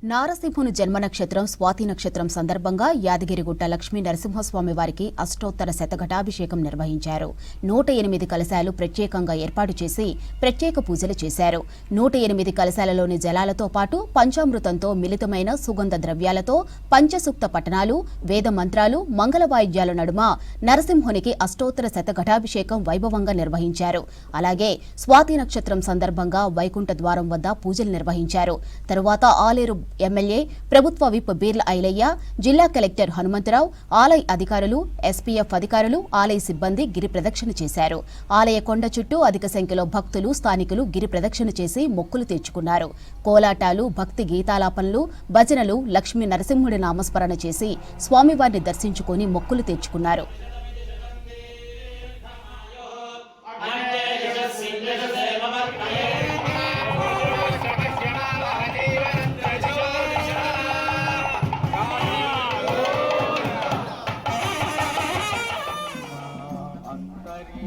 నారసింహుని జన్మ నక్షత్రం స్వాతి నక్షత్రం సందర్భంగా యాదగిరిగుట్ట లక్ష్మీ నరసింహస్వామి వారికి అష్టోత్తర శతఘటాభిషేకం నిర్వహించారు. 108 కలశాలు ప్రత్యేకంగా ఏర్పాటు చేసి ప్రత్యేక పూజలు చేశారు. 108 కలశాలలోని జలాలతో పాటు పంచామృతంతో మిళితమైన సుగంధ ద్రవ్యాలతో పంచసూక్త పఠనాలు, వేద మంత్రాలు, మంగళ వాయిద్యాల నడుమ నరసింహునికి అష్టోత్తర శతఘటాభిషేకం వైభవంగా నిర్వహించారు. అలాగే స్వాతి నక్షత్రం సందర్భంగా వైకుంఠ ద్వారం వద్ద పూజలు నిర్వహించారు. తరువాత ఆలేరు ఎమ్మెల్యే ప్రభుత్వ విప్ బీర్ల ఐలయ్య, జిల్లా కలెక్టర్ హనుమంతరావు, ఆలయ అధికారులు, ఎస్పీఎఫ్ అధికారులు, ఆలయ సిబ్బంది గిరి ప్రదక్షిణ చేశారు. ఆలయ కొండ చుట్టూ అధిక సంఖ్యలో భక్తులు, స్థానికులు గిరి ప్రదక్షిణ చేసి మొక్కులు తెచ్చుకున్నారు. కోలాటాలు, భక్తి గీతాలాపనలు, భజనలు, లక్ష్మీ నరసింహుడి నామస్మరణ చేసి స్వామివారిని దర్శించుకుని మొక్కులు తెచ్చుకున్నారు.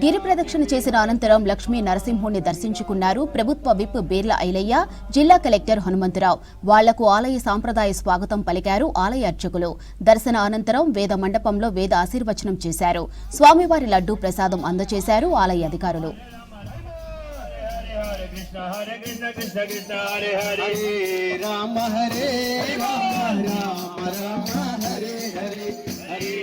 గిరి ప్రదక్షిణ చేసిన అనంతరం లక్ష్మీ నరసింహుణ్ణి దర్శించుకున్నారు. ప్రభుత్వ విప్ బీర్ల ఐలయ్య, జిల్లా కలెక్టర్ హనుమంతరావు. వాళ్లకు ఆలయ సాంప్రదాయ స్వాగతం పలికారు ఆలయ అర్చకులు. దర్శన అనంతరం వేద మండపంలో వేద ఆశీర్వచనం చేశారు. స్వామివారి లడ్డూ ప్రసాదం అందజేశారు ఆలయ అధికారులు. హరే కృష్ణ కృష్ణ కృష్ణ హరే హరే రామ హరే రామ రామ రామ హరే హరే హరే